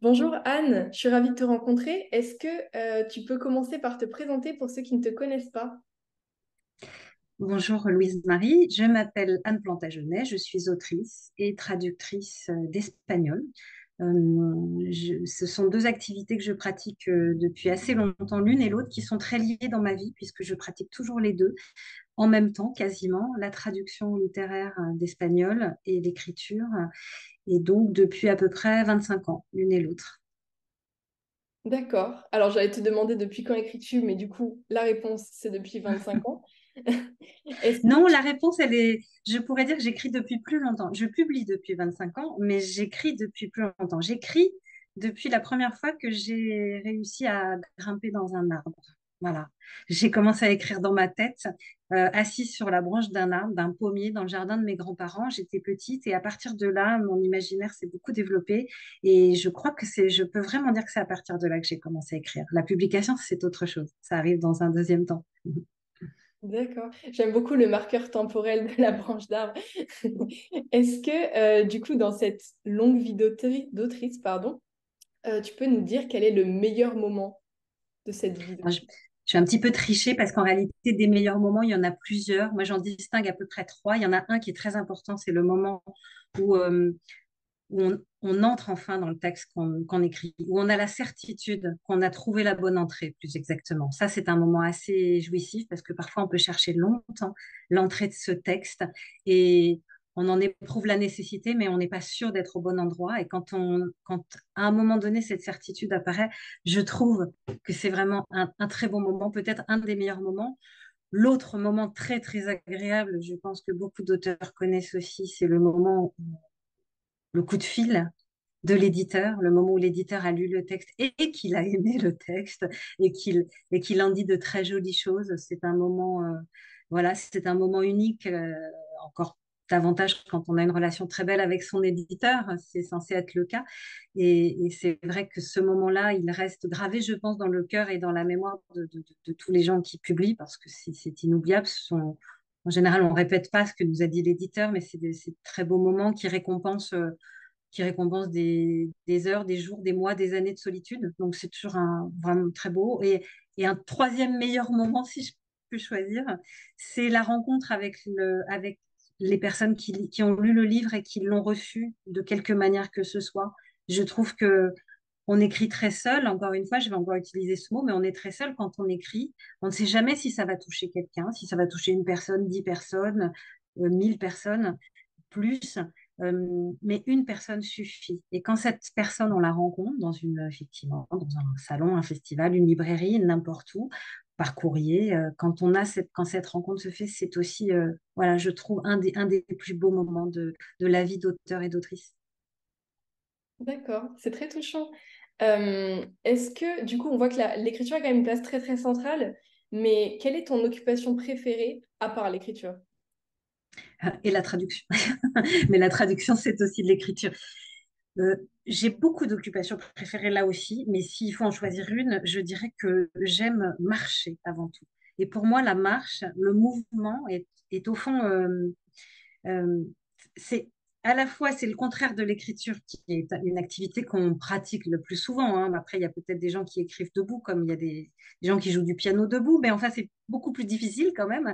Bonjour Anne, je suis ravie de te rencontrer. Est-ce que tu peux commencer par te présenter pour ceux qui ne te connaissent pas? Bonjour Louise-Marie, je m'appelle Anne Plantagenet, je suis autrice et traductrice d'espagnol. Ce sont deux activités que je pratique depuis assez longtemps, l'une et l'autre, qui sont très liées dans ma vie puisque je pratique toujours les deux en même temps, quasiment, la traduction littéraire d'espagnol et l'écriture, et donc depuis à peu près 25 ans, l'une et l'autre. D'accord. Alors j'allais te demander depuis quand écris-tu, mais du coup la réponse c'est depuis 25 ans. Est-ce que Non, la réponse, elle est, je pourrais dire que j'écris depuis plus longtemps. Je publie depuis 25 ans, mais j'écris depuis plus longtemps. J'écris depuis la première fois que j'ai réussi à grimper dans un arbre. Voilà. J'ai commencé à écrire dans ma tête, assise sur la branche d'un arbre, d'un pommier, dans le jardin de mes grands-parents. J'étais petite et à partir de là, mon imaginaire s'est beaucoup développé. Et je crois que je peux vraiment dire que c'est à partir de là que j'ai commencé à écrire. La publication, c'est autre chose. Ça arrive dans un deuxième temps. D'accord. J'aime beaucoup le marqueur temporel de la branche d'arbre. Est-ce que du coup dans cette longue vie d'autrice, pardon, tu peux nous dire quel est le meilleur moment de cette vie Alors, d'autrice? je suis un petit peu trichée parce qu'en réalité, des meilleurs moments, il y en a plusieurs. Moi, j'en distingue à peu près trois. Il y en a un qui est très important, c'est le moment où, on entre enfin dans le texte qu'on écrit, où on a la certitude qu'on a trouvé la bonne entrée, plus exactement. Ça, c'est un moment assez jouissif parce que parfois, on peut chercher longtemps l'entrée de ce texte et on en éprouve la nécessité, mais on n'est pas sûr d'être au bon endroit. Et quand à un moment donné, cette certitude apparaît, je trouve que c'est vraiment un très bon moment, peut-être un des meilleurs moments. L'autre moment très, très agréable, je pense que beaucoup d'auteurs connaissent aussi, c'est le moment, le coup de fil de l'éditeur, le moment où l'éditeur a lu le texte et qu'il a aimé le texte et qu'il en dit de très jolies choses. C'est un moment, voilà, c'est un moment unique, encore davantage quand on a une relation très belle avec son éditeur, c'est censé être le cas. Et c'est vrai que ce moment-là, il reste gravé, je pense, dans le cœur et dans la mémoire de tous les gens qui publient parce que c'est inoubliable. En général, on répète pas ce que nous a dit l'éditeur, mais c'est de très beaux moments qui récompense des heures, des jours, des mois, des années de solitude. Donc, c'est toujours vraiment très beau. Et un troisième meilleur moment, si je peux choisir, c'est la rencontre avec les personnes qui ont lu le livre et qui l'ont reçu de quelque manière que ce soit. Je trouve que on écrit très seul. Encore une fois, je vais encore utiliser ce mot, mais on est très seul quand on écrit. On ne sait jamais si ça va toucher quelqu'un, si ça va toucher une personne, 10 personnes, 1000 personnes plus, mais une personne suffit. Et quand cette personne, on la rencontre effectivement, dans un salon, un festival, une librairie, n'importe où, par courrier, quand cette rencontre se fait, c'est aussi, voilà, je trouve un des plus beaux moments de la vie d'auteur et d'autrice. D'accord, c'est très touchant. Est-ce que, du coup, on voit que l'écriture a quand même une place très très centrale, mais quelle est ton occupation préférée à part l'écriture? Et la traduction. Mais la traduction, c'est aussi de l'écriture. J'ai beaucoup d'occupations préférées là aussi, mais s'il faut en choisir une, je dirais que j'aime marcher avant tout. Et pour moi, la marche, le mouvement est au fond, euh, c'est à la fois c'est le contraire de l'écriture qui est une activité qu'on pratique le plus souvent, hein. Après, il y a peut-être des gens qui écrivent debout, comme il y a des gens qui jouent du piano debout, mais enfin c'est beaucoup plus difficile quand même.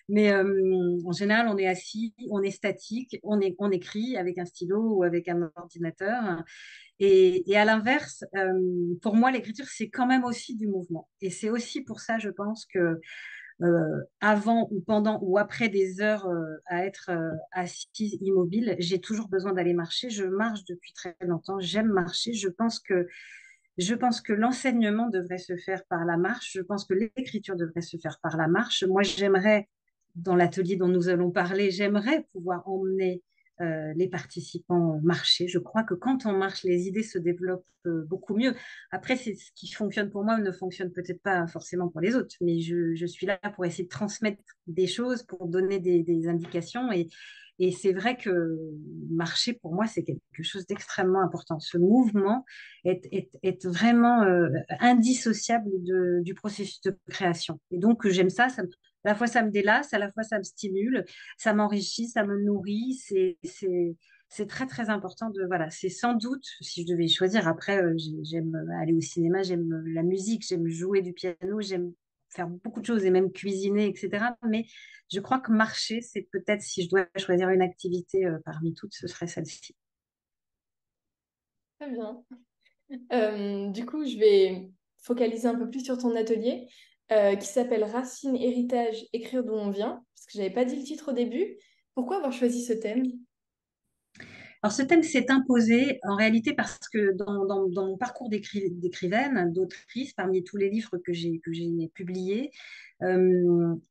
Mais en général, on est assis, on est statique, on écrit avec un stylo ou avec un ordinateur. Et à l'inverse, pour moi, l'écriture, c'est quand même aussi du mouvement. Et c'est aussi pour ça, je pense que avant ou pendant ou après des heures à être assise immobile, j'ai toujours besoin d'aller marcher. Je marche depuis très longtemps. J'aime marcher. Je pense que l'enseignement devrait se faire par la marche. Je pense que l'écriture devrait se faire par la marche. Moi, j'aimerais, dans l'atelier dont nous allons parler, j'aimerais pouvoir emmener les participants marcher. Je crois que quand on marche, les idées se développent beaucoup mieux. Après, c'est ce qui fonctionne pour moi ne fonctionne peut-être pas forcément pour les autres, mais je suis là pour essayer de transmettre des choses, pour donner des indications. Et c'est vrai que marcher, pour moi, c'est quelque chose d'extrêmement important. Ce mouvement est vraiment indissociable du processus de création. Et donc, j'aime ça, à la fois ça me délasse, à la fois ça me stimule, ça m'enrichit, ça me nourrit. c'est très, très important de, voilà, c'est sans doute, si je devais choisir, après, j'aime aller au cinéma, j'aime la musique, j'aime jouer du piano, j'aime faire beaucoup de choses et même cuisiner, etc. Mais je crois que marcher, c'est peut-être, si je dois choisir une activité parmi toutes, ce serait celle-ci. Très bien. Du coup, je vais focaliser un peu plus sur ton atelier qui s'appelle Racine, héritage, écrire d'où on vient, parce que j'avais pas dit le titre au début. Pourquoi avoir choisi ce thème? Alors, ce thème s'est imposé en réalité parce que dans mon parcours d'écrivaine, d'autrice, parmi tous les livres que j'ai publiés,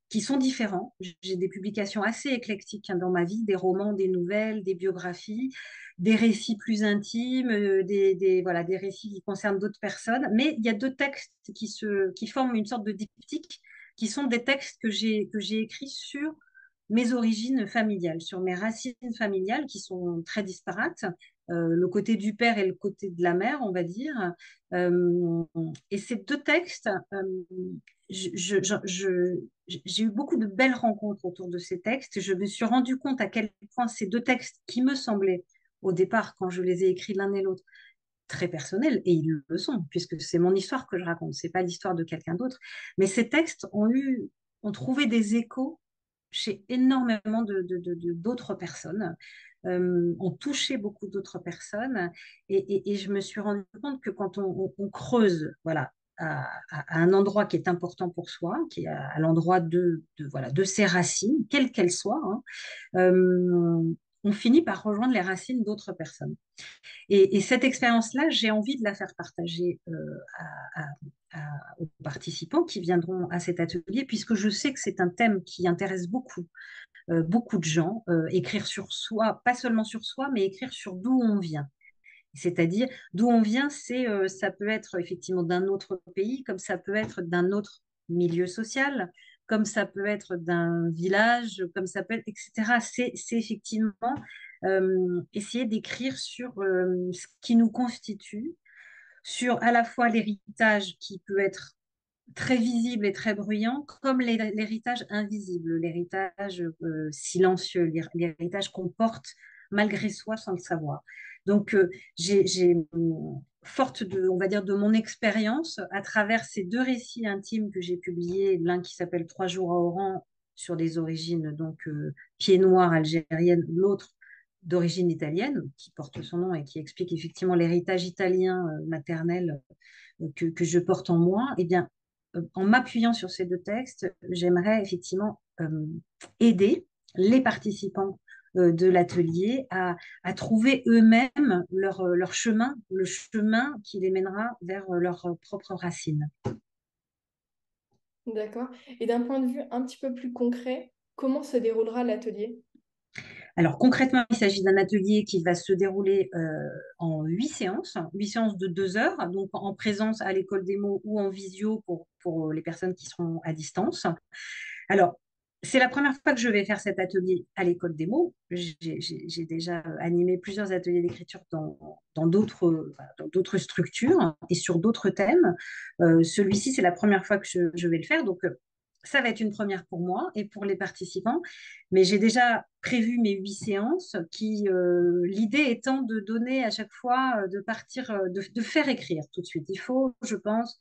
qui sont différents, j'ai des publications assez éclectiques hein, dans ma vie, des romans, des nouvelles, des biographies, des récits plus intimes, voilà, des récits qui concernent d'autres personnes. Mais il y a deux textes qui forment une sorte de diptyque, qui sont des textes que j'ai écrits sur mes origines familiales, sur mes racines familiales qui sont très disparates, le côté du père et le côté de la mère, on va dire. Euh, et ces deux textes, j'ai eu beaucoup de belles rencontres autour de ces textes. Je me suis rendu compte à quel point ces deux textes qui me semblaient, au départ, quand je les ai écrits l'un et l'autre, très personnels, et ils le sont, puisque c'est mon histoire que je raconte, c'est pas l'histoire de quelqu'un d'autre. Mais ces textes ont trouvé des échos chez énormément d'autres personnes, ont touché beaucoup d'autres personnes, et je me suis rendu compte que quand on creuse, voilà, à un endroit qui est important pour soi, qui est à l'endroit voilà, de ses racines, quelles qu'elles soient, hein, on finit par rejoindre les racines d'autres personnes. Et cette expérience-là, j'ai envie de la faire partager à, aux participants qui viendront à cet atelier, puisque je sais que c'est un thème qui intéresse beaucoup de gens. Écrire sur soi, pas seulement sur soi, mais écrire sur d'où on vient. C'est-à-dire, d'où on vient, ça peut être effectivement d'un autre pays, comme ça peut être d'un autre milieu social, comme ça peut être d'un village, comme ça peut être, etc. C'est effectivement essayer d'écrire sur ce qui nous constitue, sur à la fois l'héritage qui peut être très visible et très bruyant, comme l'héritage invisible, l'héritage silencieux, l'héritage qu'on porte malgré soi sans le savoir. Donc, forte de, on va dire, de mon expérience, à travers ces deux récits intimes que j'ai publiés, l'un qui s'appelle Trois jours à Oran sur les origines donc pieds noirs algériennes, l'autre d'origine italienne, qui porte son nom et qui explique effectivement l'héritage italien maternel que je porte en moi, eh bien, en m'appuyant sur ces deux textes, j'aimerais effectivement aider les participants de l'atelier à trouver eux-mêmes leur chemin, le chemin qui les mènera vers leurs propres racines. D'accord. Et d'un point de vue un petit peu plus concret, comment se déroulera l'atelier? Alors concrètement, il s'agit d'un atelier qui va se dérouler en 8 séances de 2 heures, donc en présence à l'école des mots ou en visio pour les personnes qui seront à distance. Alors, c'est la première fois que je vais faire cet atelier à l'école des mots. J'ai déjà animé plusieurs ateliers d'écriture dans d'autres structures et sur d'autres thèmes. Celui-ci, c'est la première fois que je vais le faire. Donc, ça va être une première pour moi et pour les participants. Mais j'ai déjà prévu mes 8 séances l'idée étant de donner à chaque fois, de partir, de faire écrire tout de suite. Il faut, je pense,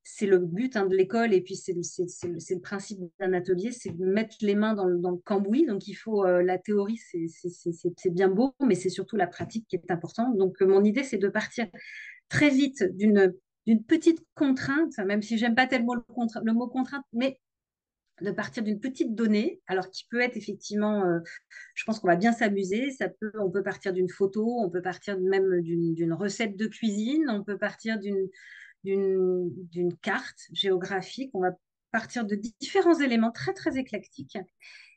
c'est le but hein, de l'école et puis c'est le principe d'un atelier, c'est de mettre les mains dans le cambouis. Donc il faut la théorie, c'est bien beau, mais c'est surtout la pratique qui est importante. Donc mon idée, c'est de partir très vite d'une petite contrainte, même si j'aime pas tellement le mot contrainte, mais de partir d'une petite donnée, alors qui peut être effectivement, je pense qu'on va bien s'amuser. On peut partir d'une photo, on peut partir même d'une recette de cuisine, on peut partir d'une carte géographique. On va partir de différents éléments très, très éclectiques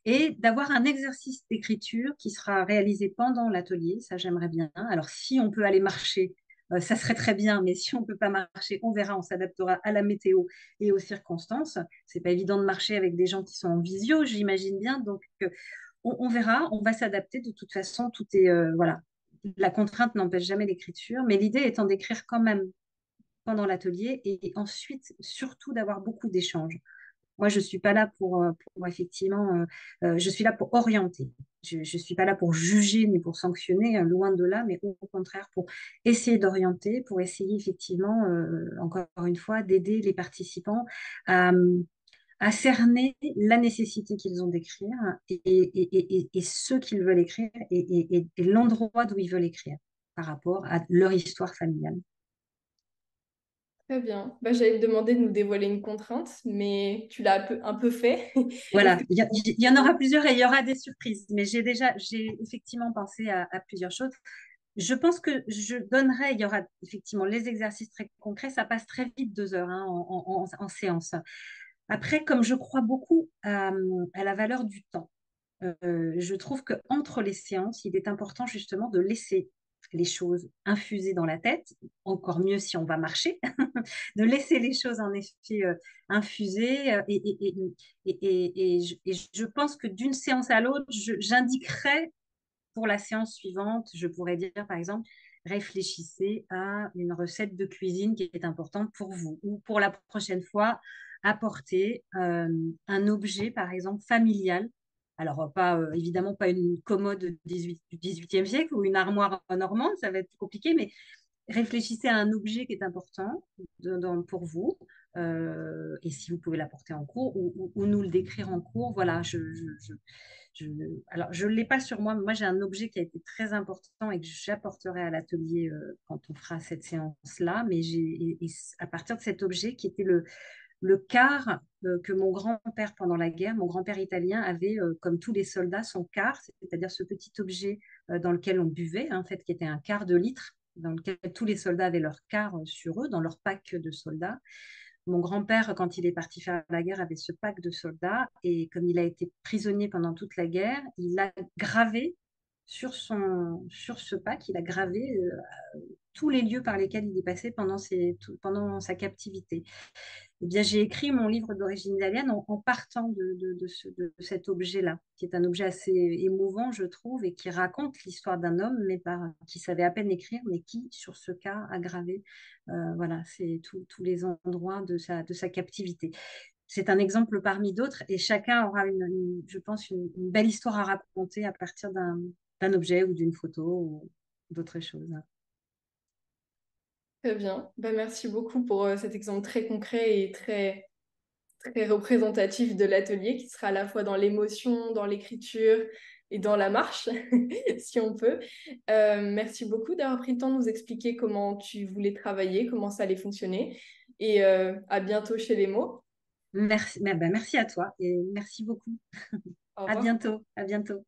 et d'avoir un exercice d'écriture qui sera réalisé pendant l'atelier. Ça, j'aimerais bien. Alors, si on peut aller marcher, ça serait très bien, mais si on ne peut pas marcher, on verra, on s'adaptera à la météo et aux circonstances. C'est pas évident de marcher avec des gens qui sont en visio, j'imagine bien. Donc, on verra, on va s'adapter. De toute façon, tout est, voilà. La contrainte n'empêche jamais l'écriture, mais l'idée étant d'écrire quand même pendant l'atelier et ensuite surtout d'avoir beaucoup d'échanges. Moi, je suis pas là pour effectivement, je suis là pour orienter. Je ne suis pas là pour juger ni pour sanctionner, loin de là, mais au contraire pour essayer d'orienter, pour essayer effectivement, encore une fois, d'aider les participants à, à cerner la nécessité qu'ils ont d'écrire et ce qu'ils veulent écrire et l'endroit d'où ils veulent écrire par rapport à leur histoire familiale. Très bien. Bah, j'allais te demander de nous dévoiler une contrainte, mais tu l'as un peu fait. Est-ce Voilà, que... il y en aura plusieurs et il y aura des surprises, mais j'ai effectivement pensé à plusieurs choses. Je pense que je donnerai, il y aura effectivement les exercices très concrets, ça passe très vite 2 heures hein, en séance. Après, comme je crois beaucoup à la valeur du temps, je trouve qu'entre les séances, il est important justement de laisser les choses infuser dans la tête, encore mieux si on va marcher, de laisser les choses en effet infuser. Et je pense que d'une séance à l'autre, j'indiquerai pour la séance suivante, je pourrais dire par exemple, réfléchissez à une recette de cuisine qui est importante pour vous, ou pour la prochaine fois, apporter un objet, par exemple, familial. Alors, pas, évidemment, pas une commode du 18e siècle ou une armoire normande, ça va être compliqué, mais réfléchissez à un objet qui est important pour vous, et si vous pouvez l'apporter en cours ou nous le décrire en cours. Voilà, je, alors je ne l'ai pas sur moi, mais moi j'ai un objet qui a été très important et que j'apporterai à l'atelier quand on fera cette séance-là. Mais à partir de cet objet qui était le quart que mon grand-père pendant la guerre, mon grand-père italien avait, comme tous les soldats, son quart, c'est-à-dire ce petit objet dans lequel on buvait, hein, en fait, qui était un quart de litre, dans lequel tous les soldats avaient leur quart sur eux, dans leur pack de soldats. Mon grand-père, quand il est parti faire la guerre, avait ce pack de soldats et comme il a été prisonnier pendant toute la guerre, il a gravé sur ce pack, il a gravé tous les lieux par lesquels il est passé pendant sa captivité. Eh bien, j'ai écrit mon livre d'origine italienne en partant de cet objet-là, qui est un objet assez émouvant, je trouve, et qui raconte l'histoire d'un homme, qui savait à peine écrire, mais qui, sur ce cas, a gravé, voilà, c'est tous les endroits de sa captivité. C'est un exemple parmi d'autres, et chacun aura, je pense, une belle histoire à raconter à partir d'un objet ou d'une photo ou d'autres choses. Très bien. Bah, merci beaucoup pour cet exemple très concret et très représentatif de l'atelier qui sera à la fois dans l'émotion, dans l'écriture et dans la marche, si on peut. Merci beaucoup d'avoir pris le temps de nous expliquer comment tu voulais travailler, comment ça allait fonctionner. Et à bientôt chez les mots. Merci, ben, merci à toi et merci beaucoup. Au À revoir. bientôt, à bientôt.